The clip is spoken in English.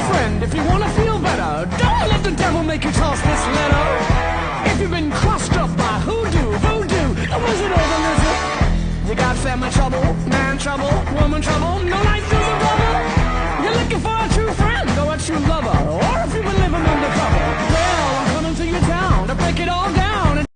friend, if you wanna feel better, don't let the devil make you toss this letter. If you've been crossed up by voodoo, the wizard or the lizard, you got family trouble, man trouble, woman trouble, no night goes